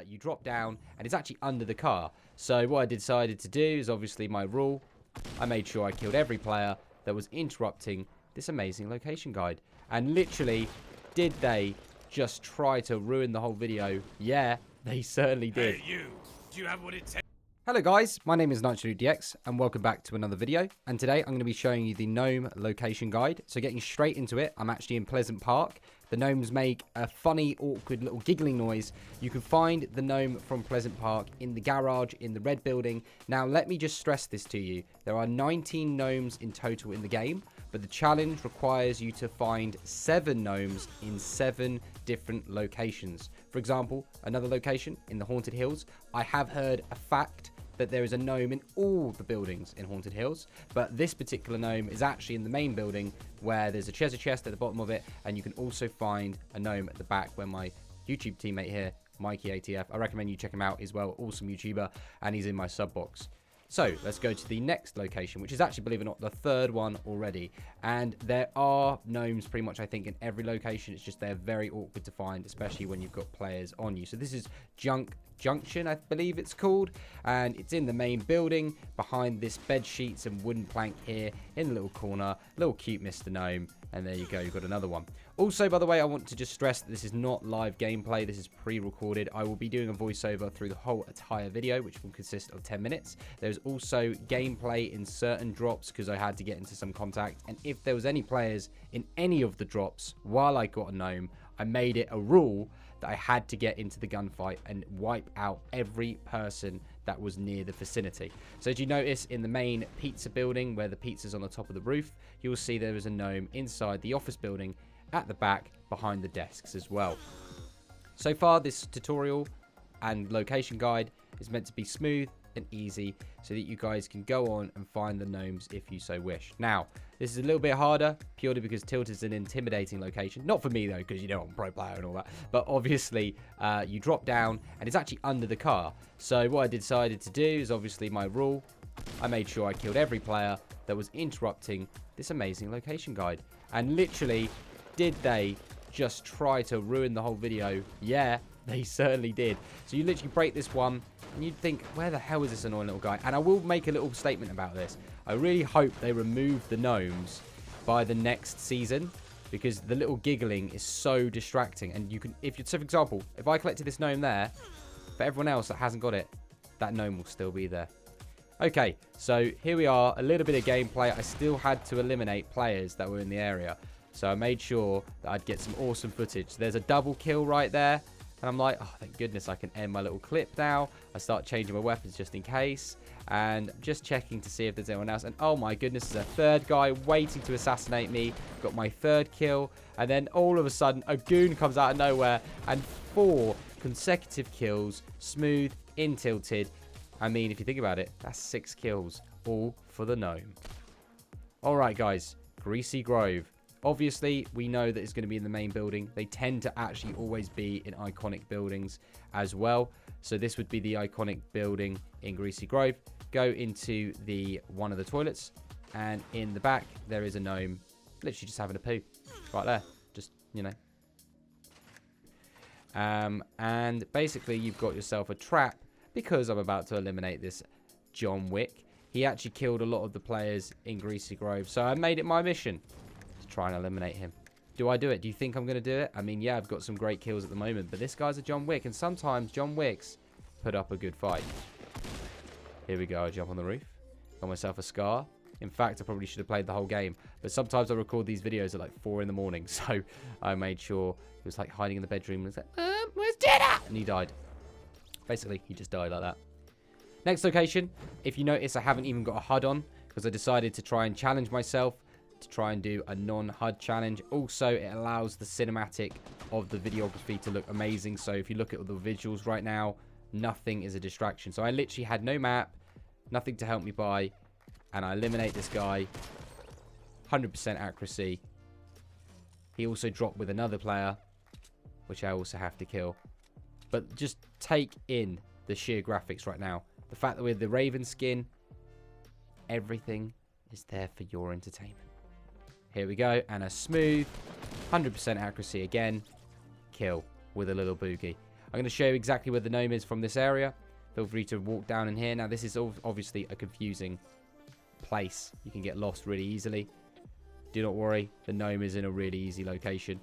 you drop down, and it's actually under the car. So what I decided to do is obviously my rule. I made sure I killed every player that was interrupting this amazing location guide. And literally, did they just try to ruin the whole video? Yeah, they certainly did. Hey, you. Do you have what it takes? Hello guys, my name is NitroLukeDX and welcome back to another video. And today I'm going to be showing you the gnome location guide. So getting straight into it, I'm actually in Pleasant Park. The gnomes make a funny, awkward little giggling noise. You can find the gnome from Pleasant Park in the garage in the red building. Now let me just stress this to you. There are 19 gnomes in total in the game, but the challenge requires you to find 7 gnomes in 7 different locations. For example, another location in the Haunted Hills. I have heard a fact that there is a gnome in all the buildings in Haunted Hills, but this particular gnome is actually in the main building where there's a treasure chest at the bottom of it, and you can also find a gnome at the back where my YouTube teammate here, Mikey ATF, I recommend you check him out as well, awesome YouTuber, and he's in my sub box. So let's go to the next location, which is actually, believe it or not, the third one already. And there are gnomes pretty much, I think, in every location. It's just they're very awkward to find, especially when you've got players on you. So this is Junction, I believe it's called. And it's in the main building behind this bed sheets and wooden plank here in the little corner. Little cute Mr. Gnome. And there you go, you've got another one. Also, by the way, I want to just stress that this is not live gameplay. This is pre-recorded. I will be doing a voiceover through the whole entire video, which will consist of 10 minutes. There's also gameplay in certain drops because I had to get into some contact. And if there was any players in any of the drops while I got a gnome, I made it a rule that I had to get into the gunfight and wipe out every person that was near the vicinity. So as you notice in the main pizza building where the pizza's on the top of the roof, you'll see there is a gnome inside the office building at the back behind the desks as well. So far this tutorial and location guide is meant to be smooth and easy so that you guys can go on and find the gnomes if you so wish. Now, this is a little bit harder purely because Tilt is an intimidating location. Not for me though, because you know I'm a pro player and all that. But obviously, you drop down and it's actually under the car. So what I decided to do is obviously my rule. I made sure I killed every player that was interrupting this amazing location guide. And literally, did they just try to ruin the whole video? Yeah, they certainly did. So you literally break this one and you'd think, where the hell is this annoying little guy? And I will make a little statement about this. I really hope they remove the gnomes by the next season because the little giggling is so distracting. And you can, if you, so for example, if I collected this gnome there, for everyone else that hasn't got it, that gnome will still be there. Okay, so here we are, a little bit of gameplay. I still had to eliminate players that were in the area. So I made sure that I'd get some awesome footage. There's a double kill right there. And I'm like, oh, thank goodness I can end my little clip now. I start changing my weapons just in case. And I'm just checking to see if there's anyone else. And oh my goodness, there's a third guy waiting to assassinate me. Got my third kill. And then all of a sudden, a goon comes out of nowhere. And 4 consecutive kills. Smooth, in-tilted. I mean, if you think about it, that's 6 kills. All for the gnome. Alright guys, Greasy Grove. Obviously, we know that it's going to be in the main building. They tend to actually always be in iconic buildings as well. So this would be the iconic building in Greasy Grove. Go into one of the toilets. And in the back, there is a gnome. Literally just having a poo. Right there. Just, you know. And basically, you've got yourself a trap. Because I'm about to eliminate this John Wick. He actually killed a lot of the players in Greasy Grove. So I made it my mission. Try and eliminate him. Do I do it? Do you think I'm going to do it? I mean, yeah, I've got some great kills at the moment, but this guy's a John Wick, and sometimes John Wicks put up a good fight. Here we go. I jump on the roof. Got myself a scar. In fact, I probably should have played the whole game, but sometimes I record these videos at like 4 in the morning, so I made sure he was like hiding in the bedroom and was like, where's dinner? And he died. Basically, he just died like that. Next location. If you notice, I haven't even got a HUD on because I decided to try and challenge myself to try and do a non-HUD challenge. Also, it allows the cinematic of the videography to look amazing. So if you look at the visuals right now, nothing is a distraction. So I literally had no map, nothing to help me by, and I eliminate this guy. 100% accuracy. He also dropped with another player, which I also have to kill. But just take in the sheer graphics right now. The fact that with the Raven skin, everything is there for your entertainment. Here we go, and a smooth 100% accuracy again kill with a little boogie. I'm going to show you exactly where the gnome is from this area. Feel free to walk down in here. Now, this is obviously a confusing place. You can get lost really easily. Do not worry. The gnome is in a really easy location.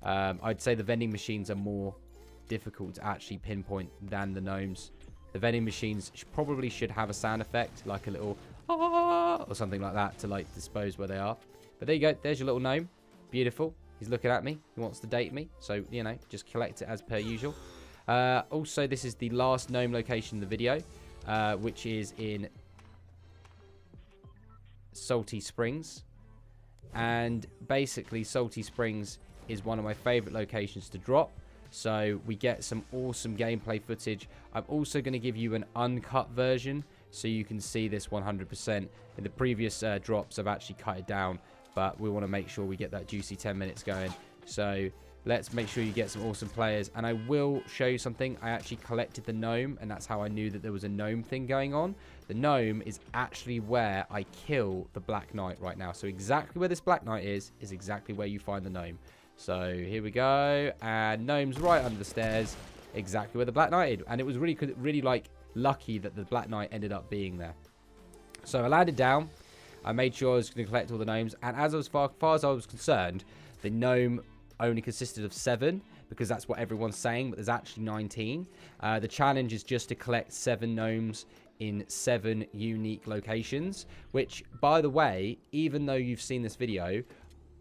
I'd say the vending machines are more difficult to actually pinpoint than the gnomes. The vending machines probably should have a sound effect, like a little ah or something like that to like dispose where they are. But there you go. There's your little gnome. Beautiful. He's looking at me. He wants to date me. So, you know, just collect it as per usual. Also, this is the last gnome location in the video, which is in Salty Springs. And basically, Salty Springs is one of my favorite locations to drop. So we get some awesome gameplay footage. I'm also going to give you an uncut version so you can see this 100%. In the previous drops, I've actually cut it down, but we want to make sure we get that juicy 10 minutes going. So let's make sure you get some awesome players. And I will show you something. I actually collected the gnome, and that's how I knew that there was a gnome thing going on. The gnome is actually where I kill the Black Knight right now. So exactly where this Black Knight is exactly where you find the gnome. So here we go, and gnome's right under the stairs, exactly where the Black Knight is. And it was really like lucky that the Black Knight ended up being there. So I landed down. I made sure I was going to collect all the gnomes, and as far as I was concerned, the gnome only consisted of 7 because that's what everyone's saying, but there's actually 19. The challenge is just to collect 7 gnomes in 7 unique locations, which, by the way, even though you've seen this video,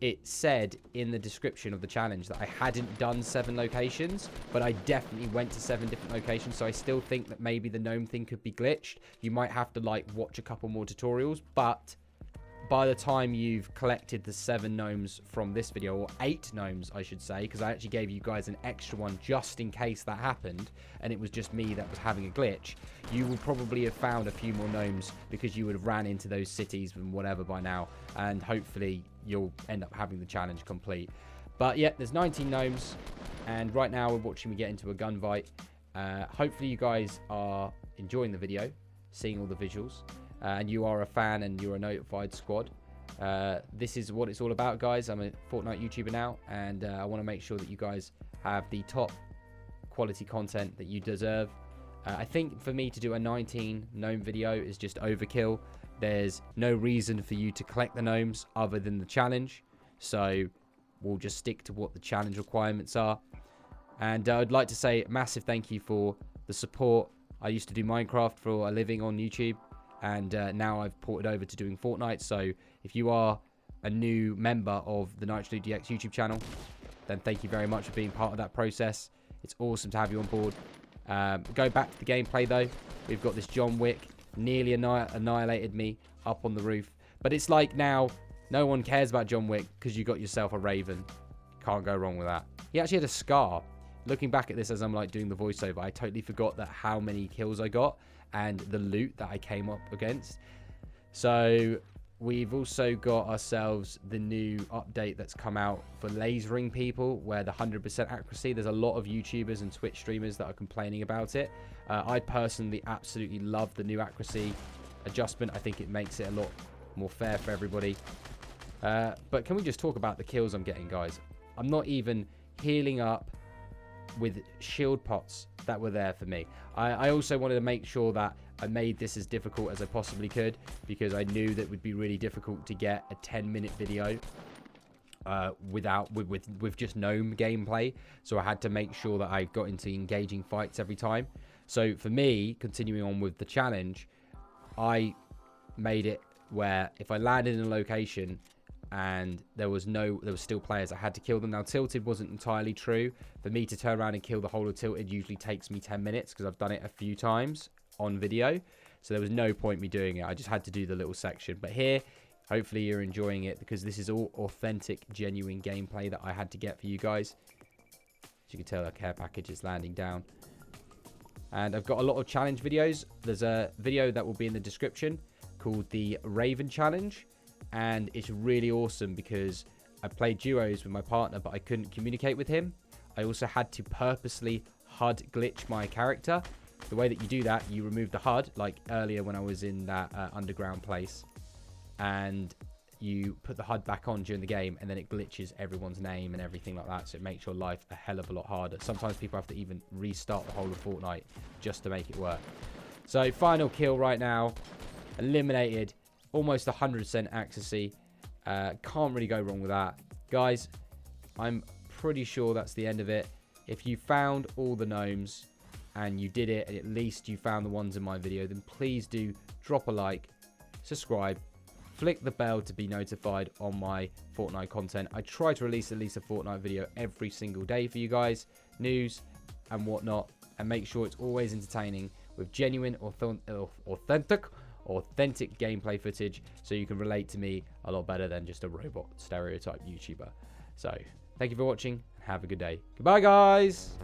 it said in the description of the challenge that I hadn't done 7 locations, but I definitely went to 7 different locations. So I still think that maybe the gnome thing could be glitched. You might have to like watch a couple more tutorials, but by the time you've collected the 7 gnomes from this video, or 8 gnomes I should say, because I actually gave you guys an extra one just in case that happened and it was just me that was having a glitch, you will probably have found a few more gnomes because you would have ran into those cities and whatever by now, and hopefully you'll end up having the challenge complete. But yeah, there's 19 gnomes, and right now we're watching me get into a gunfight. Hopefully you guys are enjoying the video, seeing all the visuals, and you are a fan and you're a notified squad. This is what it's all about, guys. I'm a Fortnite YouTuber now, and I want to make sure that you guys have the top quality content that you deserve. I think for me to do a 19 gnome video is just overkill. There's no reason for you to collect the gnomes other than the challenge, so we'll just stick to what the challenge requirements are. And I'd like to say a massive thank you for the support. I used to do Minecraft for a living on YouTube, and now I've ported over to doing Fortnite. So if you are a new member of the NitroLukeDX YouTube channel, then thank you very much for being part of that process. It's awesome to have you on board. Go back to the gameplay though. We've got this John Wick nearly annihilated me up on the roof, but it's like now no one cares about John Wick because you got yourself a Raven. Can't go wrong with that. He actually had a scar. Looking back at this as I'm like doing the voiceover, I totally forgot that how many kills I got and the loot that I came up against. So we've also got ourselves the new update that's come out for lasering people, where the 100% accuracy. There's a lot of YouTubers and Twitch streamers that are complaining about it. I personally absolutely love the new accuracy adjustment. I think it makes it a lot more fair for everybody. But can we just talk about the kills I'm getting, guys? I'm not even healing up with shield pots that were there for me. I also wanted to make sure that I made this as difficult as I possibly could, because I knew that it would be really difficult to get a 10-minute video with just gnome gameplay. So I had to make sure that I got into engaging fights every time. So for me, continuing on with the challenge, I made it where if I landed in a location and there was still players, I had to kill them. Now, Tilted wasn't entirely true. For me to turn around and kill the whole of Tilted usually takes me 10 minutes because I've done it a few times on video. So there was no point me doing it. I just had to do the little section. But here, hopefully you're enjoying it, because this is all authentic, genuine gameplay that I had to get for you guys. As you can tell, our care package is landing down. And I've got a lot of challenge videos. There's a video that will be in the description called the Raven Challenge. And it's really awesome because I played duos with my partner, but I couldn't communicate with him. I also had to purposely HUD glitch my character. The way that you do that, you remove the HUD, like earlier when I was in that underground place. And you put the HUD back on during the game, and then it glitches everyone's name and everything like that, so it makes your life a hell of a lot harder. Sometimes people have to even restart the whole of Fortnite just to make it work. So final kill right now, eliminated, almost 100% accuracy. Can't really go wrong with that. Guys, I'm pretty sure that's the end of it. If you found all the gnomes and you did it, and at least you found the ones in my video, then please do drop a like, subscribe, flick the bell to be notified on my Fortnite content. I try to release at least a Fortnite video every single day for you guys, news and whatnot, and make sure it's always entertaining with genuine, authentic gameplay footage, so you can relate to me a lot better than just a robot stereotype YouTuber. So thank you for watching, and have a good day. Goodbye, guys.